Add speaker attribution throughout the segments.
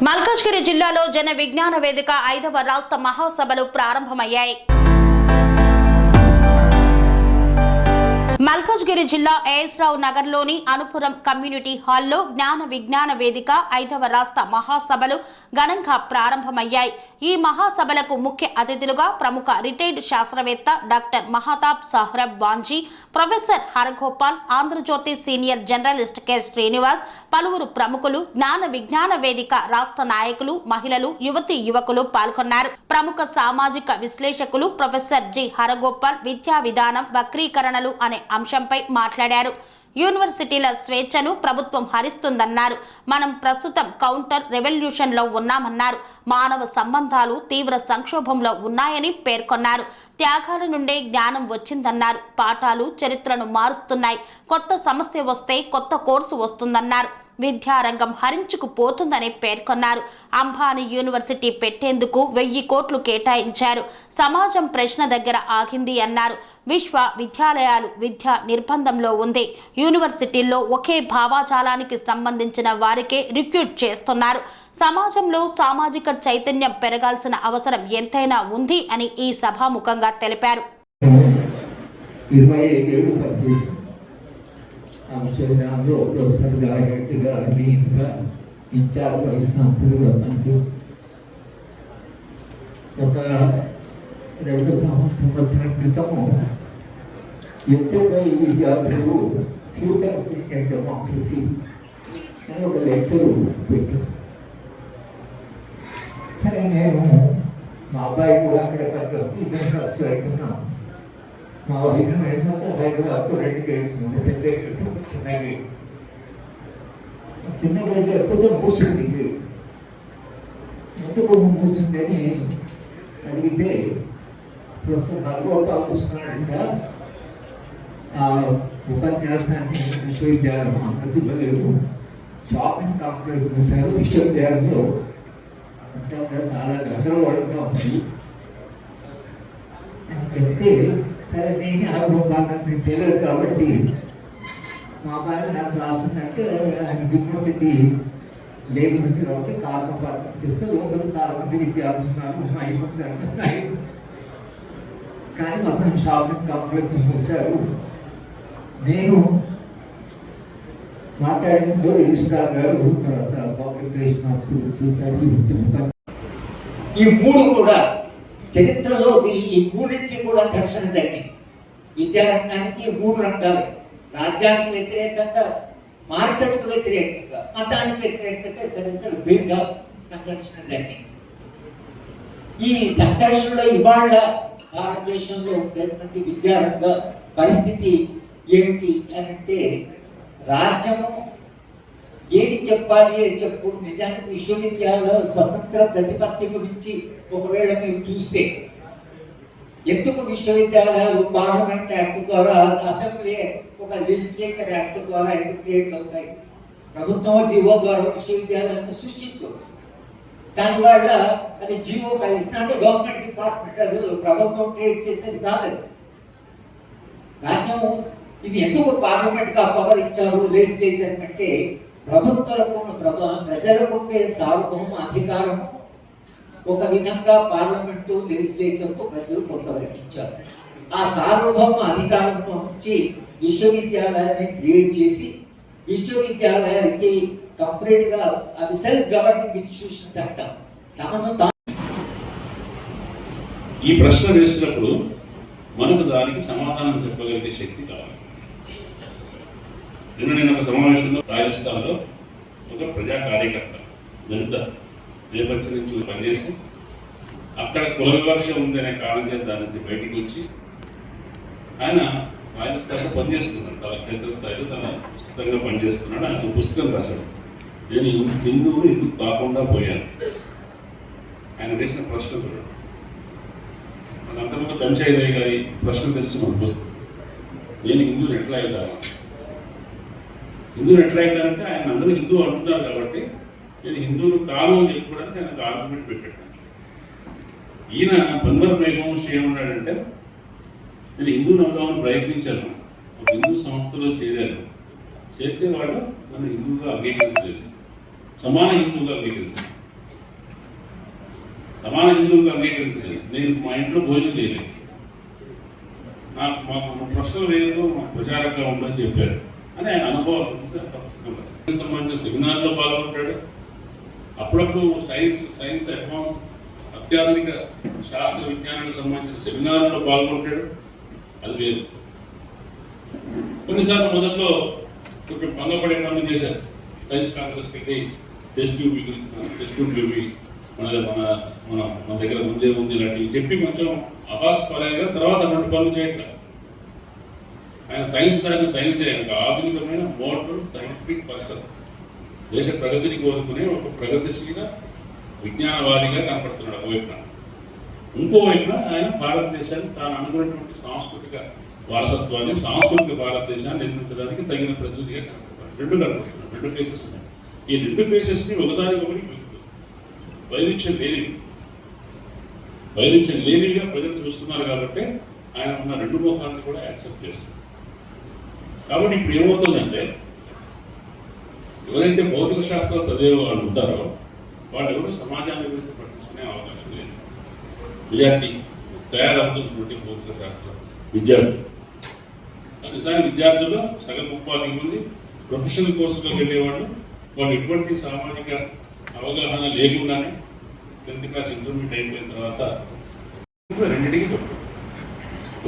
Speaker 1: మల్కాజ్గిరి జిల్లాలో జన విజ్ఞాన వేదిక 5వ రాష్ట్ర మహాసభలు ప్రారంభమయ్యాయి. మల్కాజ్గిరి జిల్లా ఏఎస్రావు నగర్లోని అనుపురం కమ్యూనిటీ హాల్లో జ్ఞాన విజ్ఞాన వేదిక 5వ రాష్ట్ర మహాసభలు ఘనంగా ప్రారంభమయ్యాయి. ఈ మహాసభలకు ముఖ్య అతిథులుగా ప్రముఖ రిటైర్డ్ శాస్త్రవేత్త doctor Mahtab Sohrab Bamji, professor Haragopal, Andhra Jyothy senior journalist K Srinivas, పలువురు ప్రముఖులు, జ్ఞాన విజ్ఞాన వేదిక రాష్ట్ర నాయకులు, మహిళలు, యువతీ యువకులు పాల్గొన్నారు. ప్రముఖ సామాజిక విశ్లేషకులు ప్రొఫెసర్ జి హరగోపాల్ విద్యా విధానం వక్రీకరణలు అనే అంశంపై మాట్లాడారు. యూనివర్సిటీల స్వేచ్ఛను ప్రభుత్వం హరిస్తుందన్నారు. మనం ప్రస్తుతం కౌంటర్ రెవల్యూషన్ లో ఉన్నామన్నారు. మానవ సంబంధాలు తీవ్ర సంక్షోభంలో ఉన్నాయని పేర్కొన్నారు. త్యాగాల నుండే జ్ఞానం వచ్చిందన్నారు. పాఠాలు చరిత్రను మారుస్తున్నాయి. కొత్త సమస్య వస్తే కొత్త కోర్సు వస్తుందన్నారు. విద్యారంగం హరించుకుపోతుందని పేర్కొన్నారు. అంబానీ యూనివర్సిటీ పెట్టేందుకు 1000 కోట్లు కేటాయించారు. సమాజం ప్రశ్న దగ్గర ఆగింది అన్నారు. విశ్వవిద్యాలయాలు విద్యా నిర్బంధంలో ఉంది. యూనివర్సిటీల్లో ఒకే భావాజాలానికి సంబంధించిన వారికే రిక్రూట్ చేస్తున్నారు. సమాజంలో సామాజిక చైతన్యం పెరగాల్సిన అవసరం ఎంతైనా ఉంది అని ఈ సభాముఖంగా తెలిపారు.
Speaker 2: ఒక 2 సంవత్సరాల క్రితము ఎస్ఎఫ్ఐ విద్యార్థులు ఫ్యూచర్ ఆఫ్ ఇండియన్ డెమోక్రసీ అని ఒక లెక్చర్ పెట్టారు. సరే, నేను మా అబ్బాయి కూడా అక్కడ కొంచెం క్లాస్ వెళ్తున్నాం. మా వైపు హైదరాబాద్కు 2 గేట్స్ ఉంది. పెద్ద గేట్, చిన్న గేట్. చిన్న గేట్ కొంచెం మూసింది. ఎందుకు మూసిందని అడిగితే ప్రొఫెసర్ హరగోపాల్ చూస్తున్నాడంట. ఆ ఉపన్యాసాన్ని విశ్వవిద్యాలయం అనుమతి ఇవ్వలేదు. షాపింగ్ కాంప్లెక్స్ చూశారు విశ్వవిద్యాలయంలో. అంటే చాలా గందరగోళంగా ఉంది అని చెప్తే, సరే నేను హరగోపాల్ నాకు తెలియదు కాబట్టి మా అబ్బాయి నాకు రాస్తుందంటే ఆయన యూనివర్సిటీ లేకుంది కాబట్టి కారణం పాఠం చేస్తే లోపల చాలా మంది విద్యార్థులు అయిపోతున్నాయి. కానీ మొత్తం షాపింగ్ కాంప్లెక్స్ చూశారు. నేను మాట్లాడే ముందు రిజిస్ట్రార్ గారు, తర్వాత పబ్లిక్ రిలేషన్ ఆఫీసర్ చూశారు. ఈ 3 కూడా చరిత్రలో ఈ 3 కూడా ఘర్షణ జరిగింది. విద్యారంగానికి 3 రంగాలు: రాజ్యానికి వ్యతిరేకంగా, మార్కెట్కు వ్యతిరేకంగా, మతానికి వ్యతిరేకంగా సరసరి దీర్ఘ సంఘర్షణ జరిగింది. ఈ సంఘర్షణలో ఇవాళ భారతదేశంలో ఉండేటువంటి విద్యారంగ పరిస్థితి ఏమిటి అని అంటే, రాజ్యము ఏది చెప్పాలి అని చెప్పుడు. నిజానికి విశ్వవిద్యాలయ స్వతంత్ర ప్రతిపత్తి గురించి ఒకవేళ మీరు చూస్తే, ఎందుకు విశ్వవిద్యాలయాలు పార్లమెంట్ యాక్ట్ ద్వారా, అసెంబ్లీ ఒక లెజిస్లేచర్ యాక్ట్ ద్వారా ఎందుకు క్రియేట్ అవుతాయి? ప్రభుత్వం జీవో ద్వారా విశ్వవిద్యాలయాన్ని సృష్టించు. దాని వల్ల అది జీవో కలిసిన అంటే గవర్నమెంట్ డిపార్ట్మెంట్, అది ప్రభుత్వం క్రియేట్ చేసేది కాదు. రాజ్యం ఇది ఎందుకు పార్లమెంట్గా పవర్ ఇచ్చారు లెజిస్లేచర్ అంటే, ప్రభుత్వాలకు ప్రజలకు ఉండే సార్వభౌమ అధికారము ఒక విధంగా పార్లమెంటు లెజిస్లేచర్కు ప్రజలు కొంతవరకు ఇచ్చారు. ఆ సార్వభౌమ అధికారం నుంచి విశ్వవిద్యాలయాన్ని క్రియేట్ చేసి, విశ్వవిద్యాలయానికి కంప్లీట్గా అవి సెల్ఫ్ గవర్నింగ్ ఇన్స్టిట్యూషన్స్ అంటాం.
Speaker 3: ఈ ప్రశ్న వేసినప్పుడు మనకు దానికి సమాధానం చెప్పగలిగే శక్తి కావాలి. నేను ఒక సమావేశంలో రాజస్థాన్లో ఒక ప్రజా కార్యకర్త, దళిత నేపథ్యం నుంచి పనిచేసి అక్కడ కుల వివక్ష ఉందనే కారణం చేత దాని నుంచి బయటకు వచ్చి ఆయన రాజస్థాన్లో పనిచేస్తున్నాడు. తన క్షేత్రస్థాయిలో తన పుస్తకంగా పనిచేస్తున్నాడు. ఆయన పుస్తకం రాశాడు, నేను హిందువులు ఎందుకు కాకుండా పోయాను. ఆయన వేసిన ప్రశ్న చూడండి. మన అంతకుముందు కంచాయి గారి ప్రశ్న తెలుసు మన పుస్తకం. నేను హిందువులు ఎట్లా అవుతాను, హిందువులు ఎట్లా అవుతానంటే ఆయన అందరూ హిందువు అంటున్నారు కాబట్టి నేను హిందువులు కాదు అని చెప్పుకోవడానికి ఆయన ఆర్గ్యుమెంట్ పెట్టాడు. ఈయన పన్వర్ మేఘవంశీ ఏమన్నాడంటే, నేను హిందువులు అవుదామని ప్రయత్నించాను, ఒక హిందూ సంస్థలో చేరాను, చేరితే వాళ్ళు నన్ను హిందువుగా అంగీకరించలేదు, సమాన హిందువుగా అంగీకరించారు. సమాన హిందువులు అంగీకరించలేదు. నేను మా ఇంట్లో భోజనం చేయలేదు, మాకు ప్రశ్నలు వేయదు, మాకు ప్రచారంగా ఉందని చెప్పారు అని ఆయన అనుభవాలు సంబంధించిన సెమినార్లో పాల్గొంటాడు. అప్పుడప్పుడు సైన్స్ అడ్వాన్స్ అత్యాధునిక శాస్త్ర విజ్ఞానానికి సంబంధించిన సెమినార్లో పాల్గొంటాడు, అది వేరు. కొన్నిసార్లు మొదట్లో కొంచెం భంగపడే పనులు చేశారు. సైన్స్ కాంగ్రెస్ పెట్టి టెస్ట్ ట్యూబ్ మన దగ్గర ముందే ఉంది ఇలాంటివి చెప్పి కొంచెం అభాస్ పాలయ్య తర్వాత రెండు పనులు చేయట్లేదు. ఆయన సైన్స్ దానికి సైన్సే ఒక ఆధునికమైన మోడల్ సైంటిఫిక్ పర్సన్, దేశ ప్రగతిని కోరుకునే ఒక ప్రగతిశీల విజ్ఞానవాదిగా కనపడుతున్నాడు ఒకవైపున. ఇంకోవైపున ఆయన భారతదేశాన్ని తాను అనుకున్నటువంటి సాంస్కృతిక వారసత్వాన్ని, సాంస్కృతిక భారతదేశాన్ని నిర్మించడానికి తగిన ప్రతినిధిగా కనపడుతున్నాడు. రెండు కనపడుతున్నాడు, రెండు ఫేసెస్ ఉన్నాయి. ఈ రెండు ఫేసెస్ని ఒకదానికొకటి వైరుధ్యం లేనిగా ప్రజలు చూస్తున్నారు కాబట్టి ఆయన ఉన్న రెండు ముఖాలను కూడా యాక్సెప్ట్ చేస్తారు. కాబట్టి ఇప్పుడు ఏమవుతుందంటే ఎవరైతే భౌతిక శాస్త్రం చదివే వాళ్ళు ఉంటారో వాళ్ళు ఎవరు సమాజాన్ని గురించి పట్టించుకునే అవకాశం లేదు. విద్యార్థి తయారవుతున్నటువంటి భౌతిక శాస్త్రం విద్యార్థులు, దాని విద్యార్థులు సగం 30 మంది ప్రొఫెషనల్ కోర్సులో వెళ్ళేవాళ్ళు, వాళ్ళు ఎటువంటి సామాజిక అవగాహన లేకుండానే 10th క్లాస్ ఇంటర్మీడియట్ అయిపోయిన తర్వాత రెండింటికి తప్పు.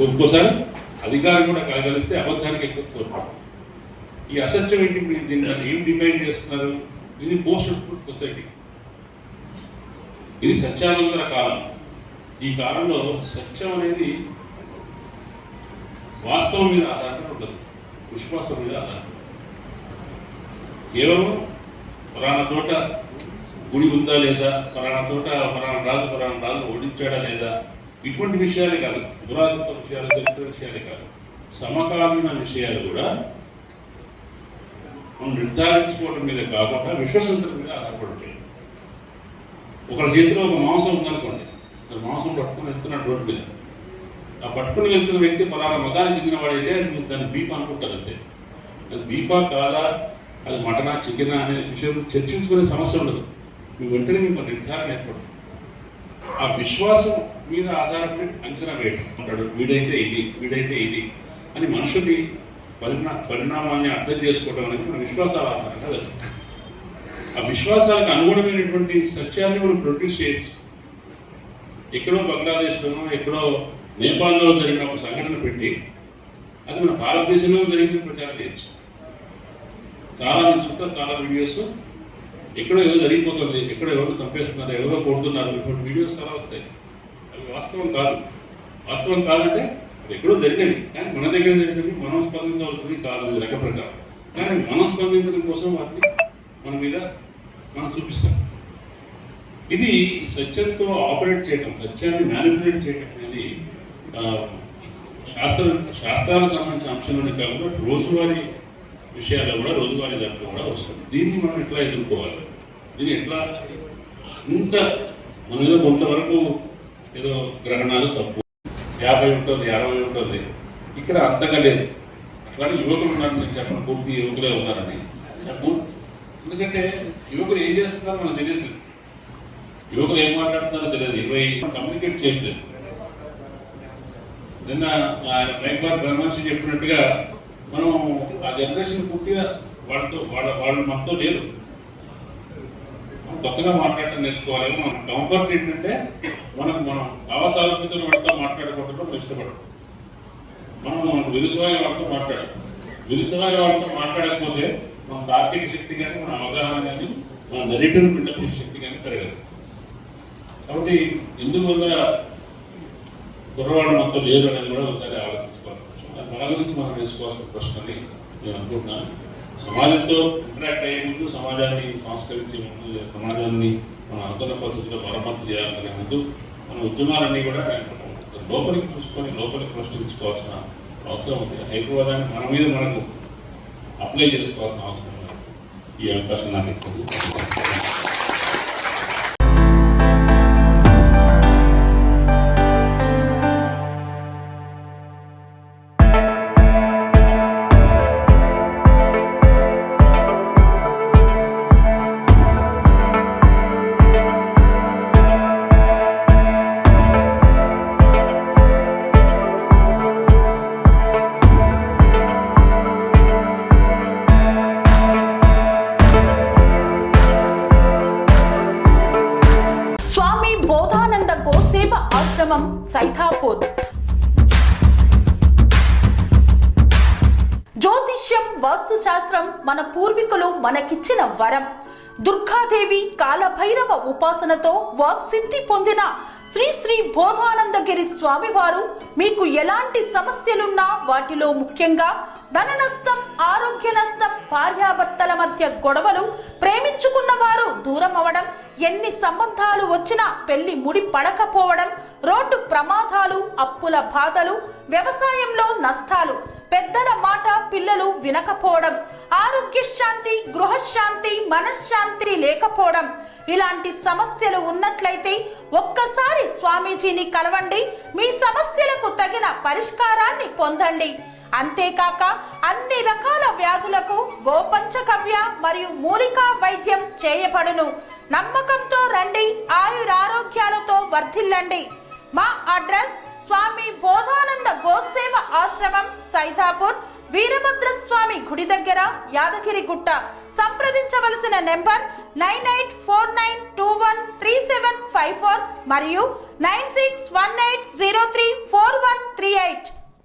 Speaker 3: ఒక్కోసారి అధికారం కూడా కలగలిస్తే అబద్ధానికి ఎక్కువ తోడ్పడు. ఈ అసత్యం ఏంటి? మీరు దీన్ని ఏం డిఫైన్ చేస్తున్నారు? ఇది పోస్ట్ ట్రూత్ సొసైటీ, ఇది సత్యానంతర కాలం. ఈ కాలంలో సత్యం అనేది వాస్తవం మీద ఆధారపడి ఉండదు, విశ్వాసం మీద ఆధారపడి. కేవలం పలానా చోట గుడి ఉందా లేదా, పలానా చోట పలానా రాజు ఓడించాడా లేదా, ఇటువంటి విషయాలే కాదు, పురాతన విషయాలు, చరిత్ర విషయాలే కాదు, సమకాలీన విషయాలు కూడా మనం నిర్ధారించుకోవడం మీద కాకుండా విశ్వసంతరం మీద ఆధారపడుతుంది. ఒకరి చేతిలో ఒక మాంసం ఉందనుకోండి, మాంసం పట్టుకుని వెళ్తున్నాడు రోడ్డు మీద, ఆ పట్టుకుని వెళ్తున్న వ్యక్తి పలానా మతానికి చెందిన వాడైతే దాన్ని బీఫ్ అనుకుంటారు అంతే. అది బీఫా కాదా, అది మటనా చికెనా అనే విషయం చర్చించుకునే సమస్య ఉండదు. మీ వెంటనే మీకు నిర్ధారణ ఏర్పడుతుంది. ఆ విశ్వాసం మీద ఆధారపడి అంచనా వేయడం అంటాడు, వీడైతే ఇది అని మనుషుని పరిణామాన్ని అర్థం చేసుకోవడం అనేది మన విశ్వాసాల ఆధారంగా జరుగుతుంది. ఆ విశ్వాసాలకు అనుగుణమైనటువంటి సత్యాన్ని మనం ప్రొడ్యూస్ చేయొచ్చు. ఎక్కడో బంగ్లాదేశ్లోనో ఎక్కడో నేపాల్లో జరిగిన ఒక సంఘటన పెట్టి అది మన భారతదేశంలో జరిగిన ప్రచారం చేయొచ్చు. చాలా మంది చూస్తారు, చాలా వీడియోస్ ఎక్కడో ఏదో జరిగిపోతుంది, ఎక్కడో ఎవరు చంపేస్తున్నారు, ఎవరో కొడుతున్నారు, ఇటువంటి వీడియోస్ చాలా వస్తాయి. అవి వాస్తవం కాదంటే అది ఎక్కడో జరిగేది, కానీ మన దగ్గర జరిగింది, మనం స్పందించవలసింది కాదు లెక్క ప్రకారం. కానీ మనం స్పందించడం కోసం వాటిని మన మీద మనం చూపిస్తాం. ఇది సత్యంతో ఆపరేట్ చేయడం, సత్యాన్ని మ్యానిపులేట్ చేయడం అనేది శాస్త్రాలకు సంబంధించిన అంశంలోనే కాకుండా రోజువారీ విషయాల్లో కూడా, రోజువారీ దాంట్లో కూడా వస్తుంది. దీన్ని మనం ఎట్లా ఎదుర్కోవాలి, దీన్ని ఎట్లా ఇంత మన ఏదో కొంతవరకు ఏదో గ్రహణాలు తప్పు 50 ఉంటుంది, 60 ఉంటుంది, ఇక్కడ అంతగా లేదు. అట్లానే యువకులు ఉన్నారు, నేను చెప్పను పూర్తి యువకులే ఉన్నారని. ఎందుకంటే యువకులు ఏం చేస్తున్నారో మనకు తెలియదు, యువకులు ఏం మాట్లాడుతున్నారో తెలియదు, కమ్యూనికేట్ చేయట్లేదు. నిన్న ఆయన బ్యాంక్ బ్రహ్మర్షి చెప్పినట్టుగా మనం ఆ జనరేషన్ పూర్తిగా వాళ్ళు మనతో లేరు. కొత్తగా మాట్లాడటం నేర్చుకోవాలి. మనం కంఫర్ట్ ఏంటంటే మనం భావసారూప్యతతో వాళ్ళతో మాట్లాడుకోవడంలో మనం ఇష్టపడడం. మనకు విరుద్ధమైన వాళ్ళతో మాట్లాడకపోతే మన తార్కిక శక్తి కానీ, మన అవగాహన కానీ, మన నెరేటివ్ బిల్డప్ శక్తి కానీ పెరగదు. కాబట్టి ఎందువల్ల కుర్రవాళ్ళు మొత్తం లేరు అనేది కూడా ఒకసారి ఆలోచించుకోవాల్సిన ప్రశ్న. అది మన గురించి మనం వేసుకోవాల్సిన ప్రశ్న అని నేను అనుకుంటున్నాను. సమాజంతో ఇంటరాక్ట్ అయ్యే ముందు, సమాజాన్ని సంస్కరించే ముందు, సమాజాన్ని మనం అనుకున్న పరిస్థితిలో మరమ్మతు చేయాలనే ముందు మన ఉద్యమాలన్నీ కూడా లోపలికి చూసుకొని లోపలికి ప్రశ్నించుకోవాల్సిన అవసరం ఉంది. హైదరాబాదాన్ని మన మీద మనకు అప్లై చేసుకోవాల్సిన అవసరం ఉంది. ఈ అవకాశం నాకు ఇస్తుంది.
Speaker 1: ఆశ్రమం సైథాపూర్. జ్యోతిష్యం, వాస్తుశాస్త్రం మన పూర్వీకులు మనకిచ్చిన వరం. దుర్గాదేవి, కాలభైరవ ఉపాసనతో వాక్సిద్ధి పొందిన శ్రీ శ్రీ బోధానందగిరి స్వామివారు మీకు ఎలాంటి సమస్యలున్నా, వాటిలో ముఖ్యంగా ధన నష్టం, ఆరోగ్య నష్టం, భార్యాభర్తల మధ్య గొడవలు, ప్రేమించుకున్న వారు దూరం అవడం, ఎన్ని సంబంధాలు వచ్చినా పెళ్లి ముడి పడకపోవడం, రోడ్డు ప్రమాదాలు, అప్పుల బాధలు, వ్యవసాయంలో నష్టాలు, పెద్దల మాట పిల్లలు వినకపోవడం, ఆరోగ్య శాంతి, గృహశాంతి, మనశ్శాంతి లేకపోవడం, ఇలాంటి సమస్యలు ఉన్నట్లయితే ఒక్కసారి స్వామీజీని కలవండి. మీ సమస్యలకు తగిన పరిష్కారాన్ని పొందండి. అంతేకాక అన్ని రకాల వ్యాధులకు గోపంచకవ్య మరియు మూలికా వైద్యం చేయబడును. నమ్మకంతో రండి, ఆయురారోగ్యాలతో వర్ధిల్లండి. మా అడ్రస్ స్వామి బోధానంద గోసేవ ఆశ్రమం, సైథాపూర్, వీరభద్రస్వామి గుడి దగ్గర, యాదగిరిగుట్ట. సంప్రదించవలసిన నెంబర్ 9849213754 మరియు 9618034138.